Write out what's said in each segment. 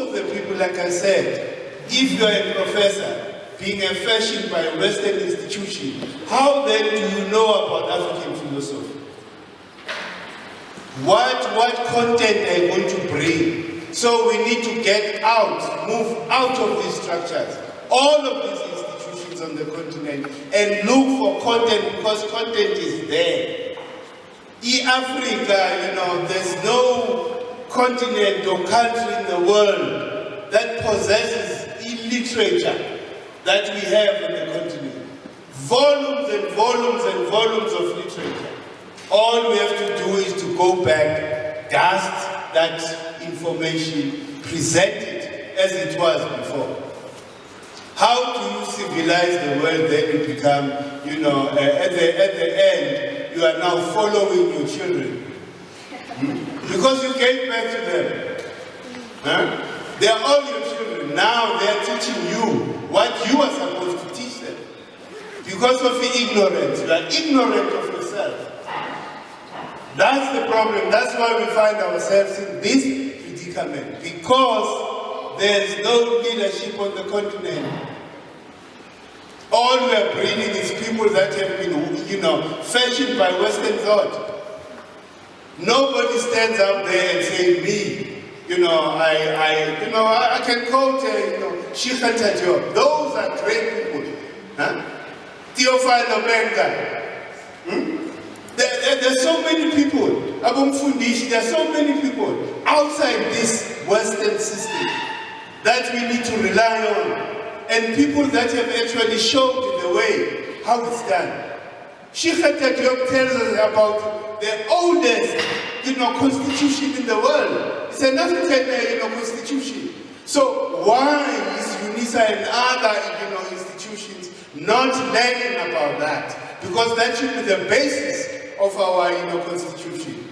of the people, like I said, if you're a professor, being fashioned by a Western institution, how then do you know about African philosophy? What content are you going to bring? So we need to get out, move out of these structures, all of these institutions on the continent, and look for content, because content is there. In Africa, you know, there's no continent or country in the world that possesses literature that we have in the continent. Volumes and volumes and volumes of literature. All we have to do is to go back, dust that information, present it as it was before. How do you civilize the world? Then you become, you know, at the end, you are now following your children. Because you gave back to them. Huh? They are all your children. Now they are teaching you what you are supposed to teach them. Because of the ignorance, you are ignorant of yourself. That's the problem. That's why we find ourselves in this predicament. Because there is no leadership on the continent. All we are breeding is people that have been, you know, fashioned by Western thought. Nobody stands up there and say, me, you know, I can quote, you know, Sheikha Tajor. Those are great people. Huh? Theophile Obenga. There's so many people, Abum Fundish, there are so many people outside this Western system that we need to rely on, and people that have actually showed the way how it's done. Sheikh Diop tells us about the oldest, you know, constitution in the world. It's an African, you know, constitution. So why is UNISA and other, you know, institutions not learning about that? Because that should be the basis of our, you know, constitution.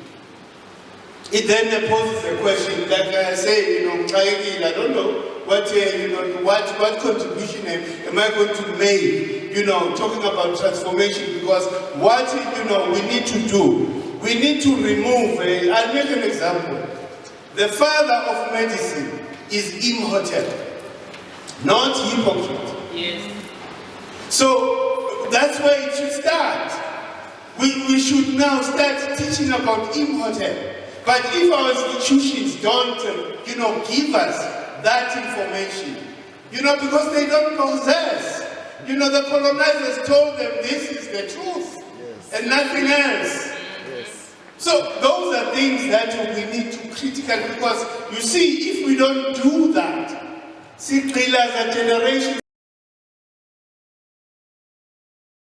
It then poses a question, like I say, you know, I don't know what, you know, what contribution am I going to make, you know, talking about transformation, because what, you know, we need to do, we need to remove, I'll make an example. The father of medicine is Imhotep, not Hippocrates. Yes. So that's where it should start. We should now start teaching about Imhotep. But if our institutions don't, you know, give us that information, you know, because they don't possess, you know, the colonizers told them this is the truth, yes, and nothing else. Yes. So those are things that we need to critically, because you see, if we don't do that, see, as a generation